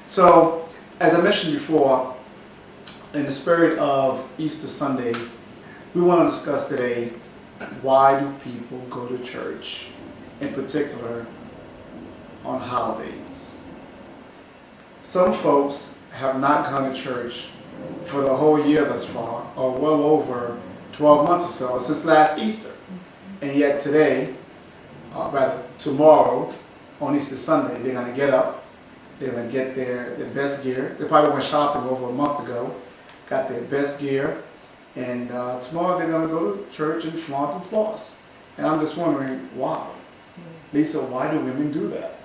So, as I mentioned before, in the spirit of Easter Sunday, we want to discuss today, why do people go to church, in particular on holidays? Some folks have not gone to church for the whole year thus far, or well over 12 months or so, since last Easter. And yet today, rather tomorrow, on Easter Sunday, they're going to get up, they're going to get their best gear. They probably went shopping over a month ago, got their best gear, and tomorrow they're going to go to church and flaunt and floss. And I'm just wondering, why? Lisa, why do women do that?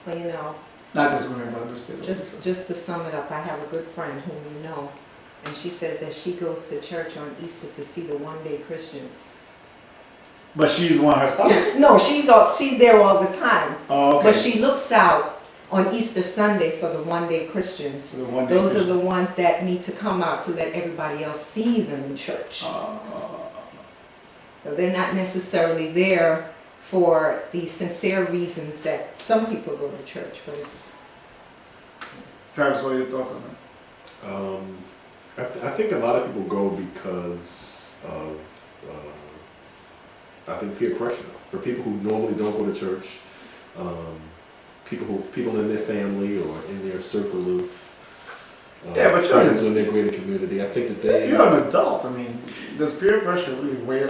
Well, you know, not just women, but just to sum it up, I have a good friend whom you know, and she says that she goes to church on Easter to see the one-day Christians. But she's one herself? No, she's there all the time. Oh, okay. But she looks out on Easter Sunday for the one-day Christians. Those are the ones that need to come out to let everybody else see them in church. So they're not necessarily there for the sincere reasons that some people go to church, but it's... Travis, what are your thoughts on that? I think a lot of people go because of, I think, peer pressure. For people who normally don't go to church, people in their family or in their circle of but friends or in their greater community, I think that they... You're an adult. I mean, does peer pressure really weigh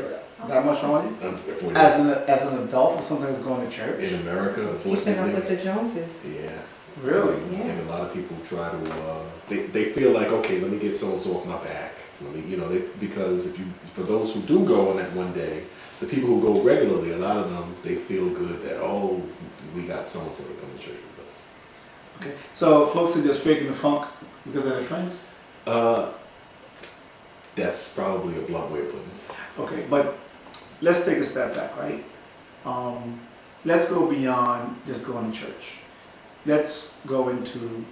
that much on you? As an adult, for something that's going to church? In America, keeping up with the Joneses. Yeah. Really? I think a lot of people try to, they feel like, okay, let me get so-and-so off my back. Let me, because for those who do go on that one day, the people who go regularly, a lot of them, they feel good that, oh, we got so-and-so to come to church with us. Okay. So folks are just faking the funk because of their friends? That's probably a blunt way of putting it. Okay, but let's take a step back, right? Let's go beyond just going to church. Let's go into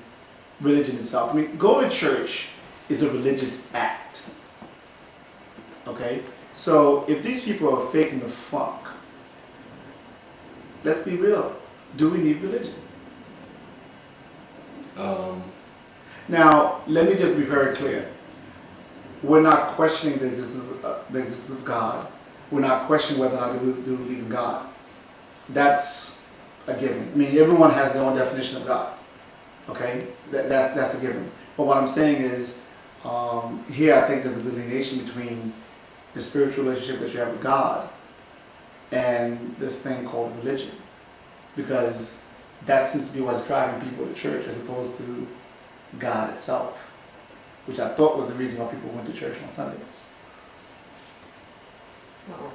religion itself. I mean, going to church is a religious act. Okay? So if these people are faking the funk, let's be real. Do we need religion? Now, let me just be very clear. We're not questioning the existence of God. We're not questioning whether or not we do believe in God. That's a given. I mean, everyone has their own definition of God. Okay? That's a given. But what I'm saying is, here I think there's a delineation between the spiritual relationship that you have with God and this thing called religion. Because that seems to be what's driving people to church as opposed to God itself, which I thought was the reason why people went to church on Sundays. Well,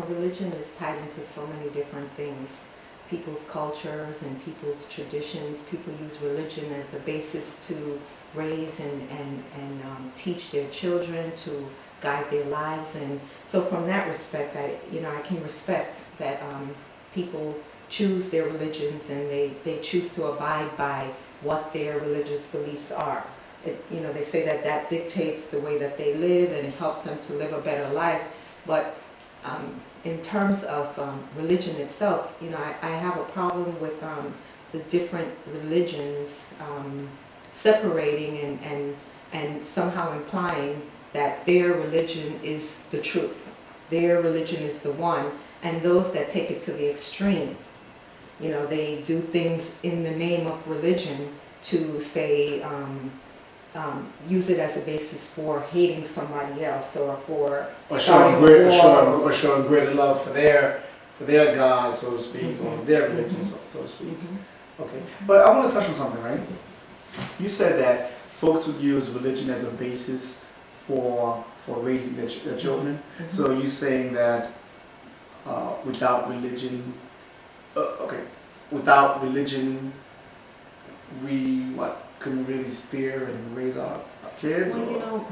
religion is tied into so many different things. People's cultures and people's traditions. People use religion as a basis to raise and teach their children, to guide their lives. And so from that respect, I can respect that people choose their religions and they choose to abide by what their religious beliefs are. They say that dictates the way that they live and it helps them to live a better life. But in terms of religion itself, I have a problem with the different religions separating and somehow implying that their religion is the truth. Their religion is the one. And those that take it to the extreme, they do things in the name of religion to say, use it as a basis for hating somebody else or for showing greater love for their God, so to speak, or their religion, so to speak. Okay, but I want to touch on something, right? You said that folks would use religion as a basis for raising their children. So you're saying that without religion, we couldn't really steer and raise our kids? Well,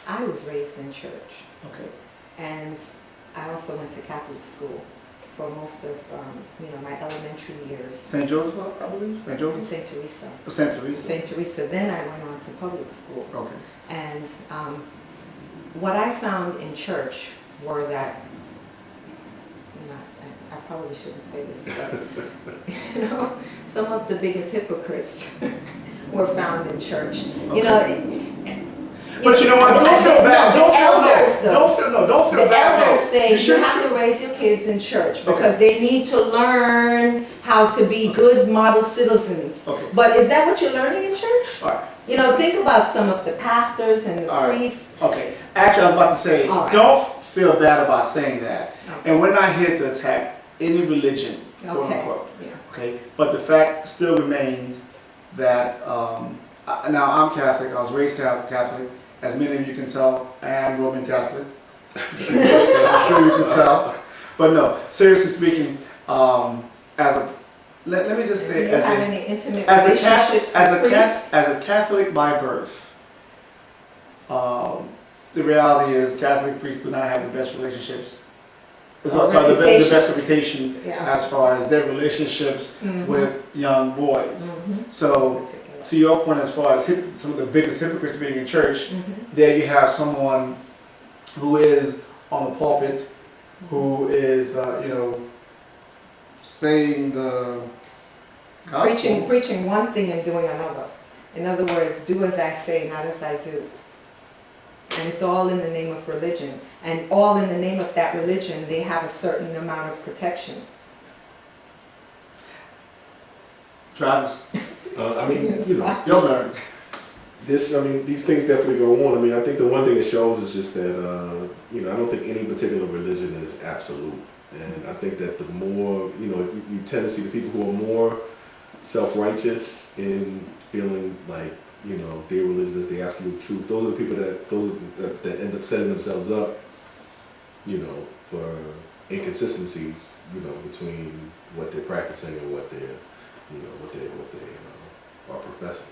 I was raised in church. Okay. And I also went to Catholic school for most of my elementary years. St. Joseph, I believe? St. Joseph? St. Teresa. St. Teresa. St. Teresa. Then I went on to public school. Okay. And what I found in church were that, I probably shouldn't say this, but some of the biggest hypocrites were found in church. You know, But you know what? Don't feel bad. Don't feel the bad. elders say you shouldn't have feel- to raise your kids in church Okay. because they need to learn how to be good model citizens. Okay. But is that what you're learning in church? All right. You know, think about some of the pastors and the All right. priests. Okay. Actually, I was about to say, All right. don't feel bad about saying that. Okay. And we're not here to attack any religion, quote Okay. unquote. Yeah. Okay. But the fact still remains that now I'm Catholic. I was raised Catholic. As many of you can tell, I am Roman Catholic. I'm sure you can tell. But no, seriously speaking, as a let me just Do say, you have any intimate as a relationships with priests? as a Catholic by birth, the reality is Catholic priests do not have the best relationships. Or Sorry, the best reputations. reputation Yeah. as far as their relationships Mhm. with young boys. Mhm. So, Particular. to your point, as far as some of the biggest hypocrites being in church, Mhm. there you have someone who is on the pulpit, who is, saying the gospel. Preaching one thing and doing another. In other words, do as I say, not as I do. And it's all in the name of religion. And all in the name of that religion, they have a certain amount of protection. Travis, I mean, you know, you'll learn. these things definitely go on. I mean, I think the one thing it shows is just that, I don't think any particular religion is absolute. And I think that the more, you tend to see the people who are more self-righteous in feeling like, their religion is the absolute truth. Those are the people that end up setting themselves up, for inconsistencies, between what they're practicing and what they are professing.